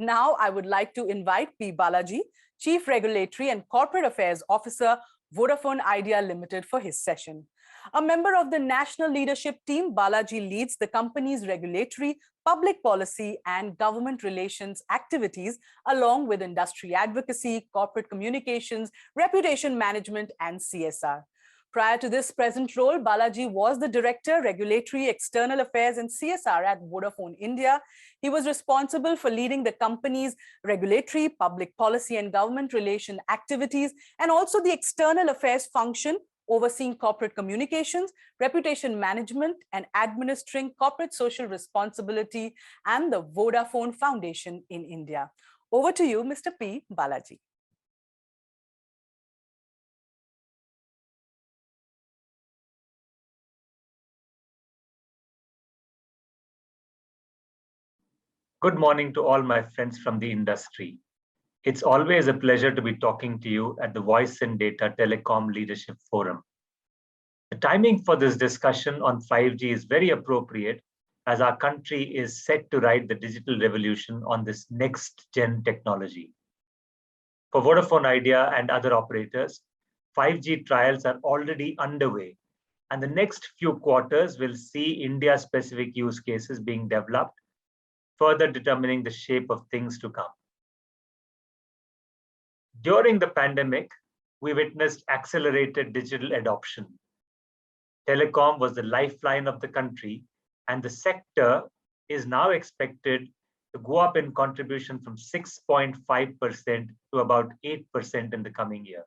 Now I would like to invite P. Balaji, Chief Regulatory and Corporate Affairs Officer, Vodafone Idea Limited, for his session. A member of the national leadership team, Balaji leads the company's regulatory, public policy and government relations activities, along with industry advocacy, corporate communications, reputation management and CSR. Prior to this present role, Balaji was the Director, Regulatory, External Affairs and CSR at Vodafone India. He was responsible for leading the company's regulatory, public policy and government relation activities, and also the external affairs function, overseeing corporate communications, reputation management, and administering corporate social responsibility and the Vodafone Foundation in India. Over to you, Mr. P. Balaji. Good morning to all my friends from the industry. It's always a pleasure to be talking to you at the Voice and Data Telecom Leadership Forum. The timing for this discussion on 5G is very appropriate as our country is set to ride the digital revolution on this next-gen technology. For Vodafone Idea and other operators, 5G trials are already underway, and the next few quarters will see India-specific use cases being developed, further determining the shape of things to come. During the pandemic, we witnessed accelerated digital adoption. Telecom was the lifeline of the country, and the sector is now expected to go up in contribution from 6.5% to about 8% in the coming year.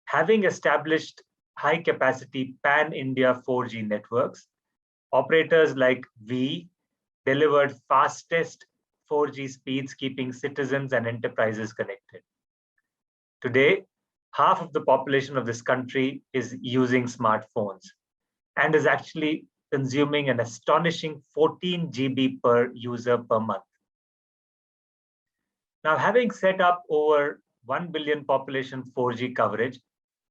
Having established high-capacity pan-India 4G networks, operators like Vi delivered fastest 4G speeds, keeping citizens and enterprises connected. Today, half of the population of this country is using smartphones and is actually consuming an astonishing 14 GB per user per month. Now, having set up over 1 billion population 4G coverage,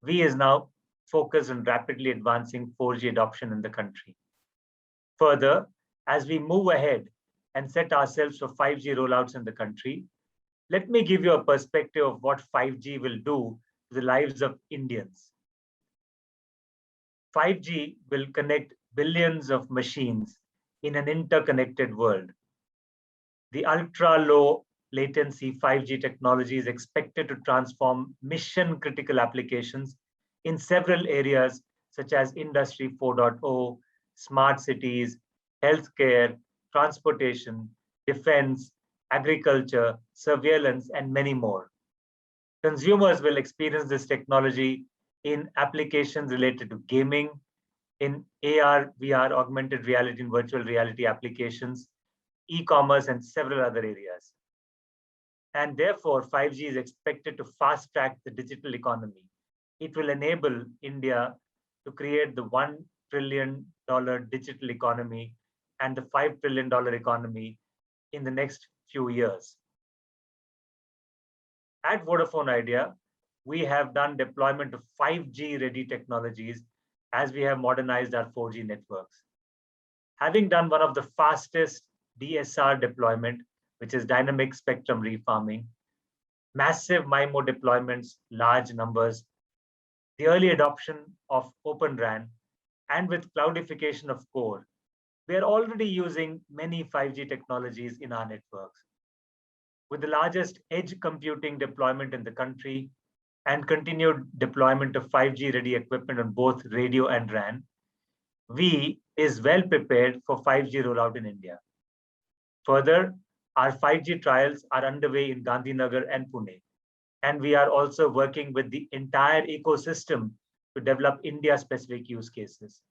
Vi is now focused on rapidly advancing 4G adoption in the country. Further, as we move ahead and set ourselves for 5G rollouts in the country, let me give you a perspective of what 5G will do to the lives of Indians. 5G will connect billions of machines in an interconnected world. The ultra-low latency 5G technology is expected to transform mission-critical applications in several areas such as Industry 4.0, smart cities, healthcare, transportation, defense, agriculture, surveillance, and many more. Consumers will experience this technology in applications related to gaming, in AR, VR, augmented reality and virtual reality applications, e-commerce, and several other areas. And therefore, 5G is expected to fast-track the digital economy. It will enable India to create the $1 trillion digital economy and the $5 trillion economy in the next few years. At Vodafone Idea, we have done deployment of 5G ready technologies as we have modernized our 4G networks. Having done one of the fastest DSR deployment, which is dynamic spectrum refarming, massive MIMO deployments, large numbers, the early adoption of Open RAN, and with cloudification of core, we are already using many 5G technologies in our networks. With the largest edge computing deployment in the country and continued deployment of 5G ready equipment on both radio and RAN, Vi is well prepared for 5G rollout in India. Further, our 5G trials are underway in Gandhinagar and Pune, and we are also working with the entire ecosystem to develop India-specific use cases.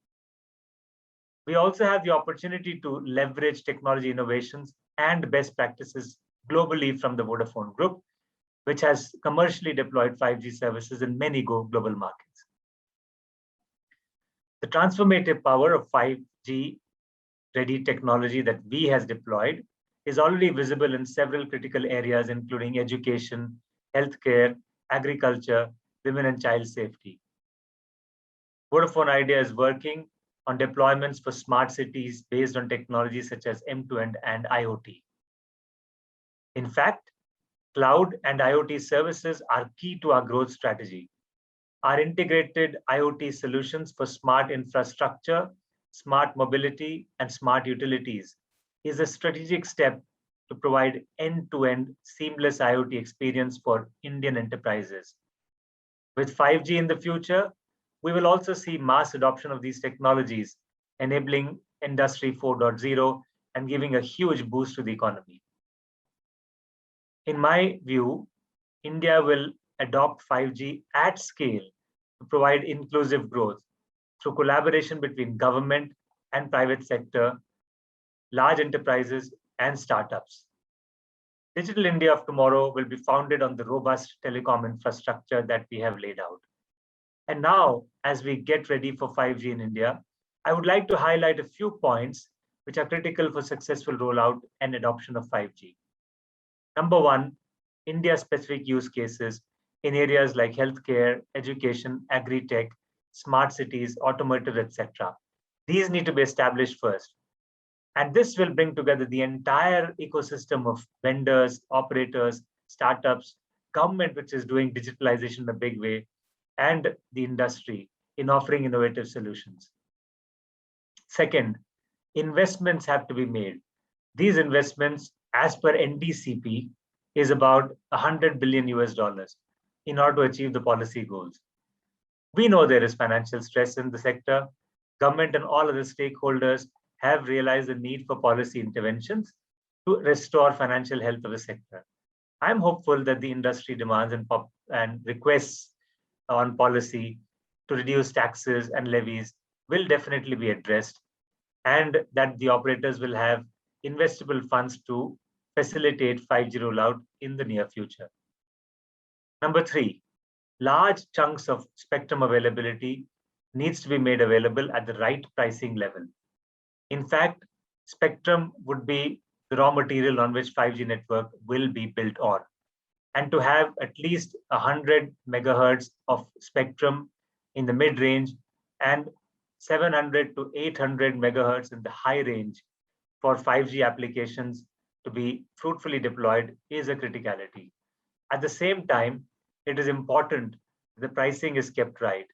We also have the opportunity to leverage technology innovations and best practices globally from the Vodafone Group, which has commercially deployed 5G services in many global markets. The transformative power of 5G ready technology that Vi has deployed is already visible in several critical areas, including education, healthcare, agriculture, women and child safety. Vodafone Idea is working on deployments for smart cities based on technologies such as M2M and IoT. In fact, cloud and IoT services are key to our growth strategy. Our integrated IoT solutions for smart infrastructure, smart mobility, and smart utilities is a strategic step to provide end-to-end seamless IoT experience for Indian enterprises. With 5G in the future, we will also see mass adoption of these technologies, enabling Industry 4.0 and giving a huge boost to the economy. In my view, India will adopt 5G at scale to provide inclusive growth through collaboration between government and private sector, large enterprises, and startups. Digital India of tomorrow will be founded on the robust telecom infrastructure that we have laid out. And now, as we get ready for 5G in India, I would like to highlight a few points which are critical for successful rollout and adoption of 5G. Number one, India-specific use cases in areas like healthcare, education, agri-tech, smart cities, automotive, etc. These need to be established first. And this will bring together the entire ecosystem of vendors, operators, startups, government, which is doing digitalization in a big way, and the industry in offering innovative solutions. Second, investments have to be made. These investments, as per NDCP, is about $100 billion US in order to achieve the policy goals. We know there is financial stress in the sector. Government and all other stakeholders have realized the need for policy interventions to restore financial health of the sector. I'm hopeful that the industry demands and requests on policy to reduce taxes and levies will definitely be addressed, and that the operators will have investable funds to facilitate 5G rollout in the near future. Number three, large chunks of spectrum availability needs to be made available at the right pricing level. In fact, spectrum would be the raw material on which 5G network will be built on. And to have at least 100 megahertz of spectrum in the mid-range and 700 to 800 megahertz in the high range for 5G applications to be fruitfully deployed is a criticality. At the same time, it is important the pricing is kept right.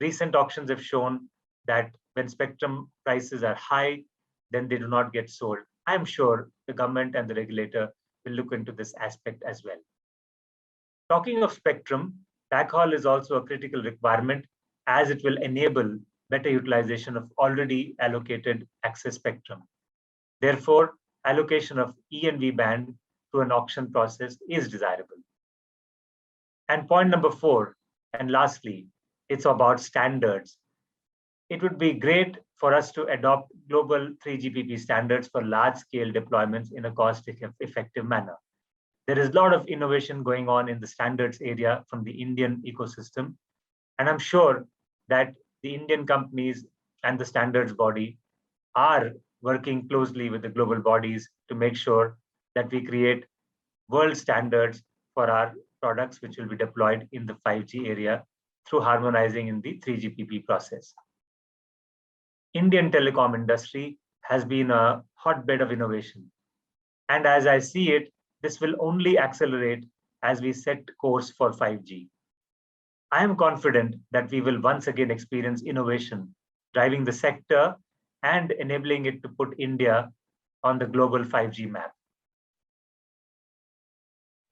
Recent auctions have shown that when spectrum prices are high, then they do not get sold. I'm sure the government and the regulator will look into this aspect as well. Talking of spectrum, backhaul is also a critical requirement as it will enable better utilization of already allocated access spectrum. Therefore, allocation of E and V band through an auction process is desirable. And point number four, and lastly, it's about standards. It would be great for us to adopt global 3GPP standards for large-scale deployments in a cost-effective manner. There is a lot of innovation going on in the standards area from the Indian ecosystem, and I'm sure that the Indian companies and the standards body are working closely with the global bodies to make sure that we create world standards for our products which will be deployed in the 5G area through harmonizing in the 3GPP process. Indian telecom industry has been a hotbed of innovation. And as I see it, this will only accelerate as we set course for 5G. I am confident that we will once again experience innovation, driving the sector and enabling it to put India on the global 5G map.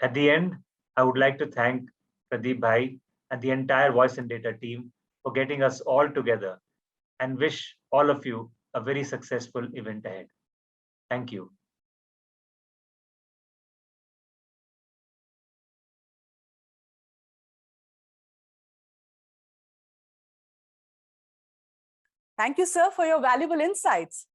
At the end, I would like to thank Pradeep Bhai and the entire Voice and Data team for getting us all together and wish all of you a very successful event ahead. Thank you. Thank you, sir, for your valuable insights.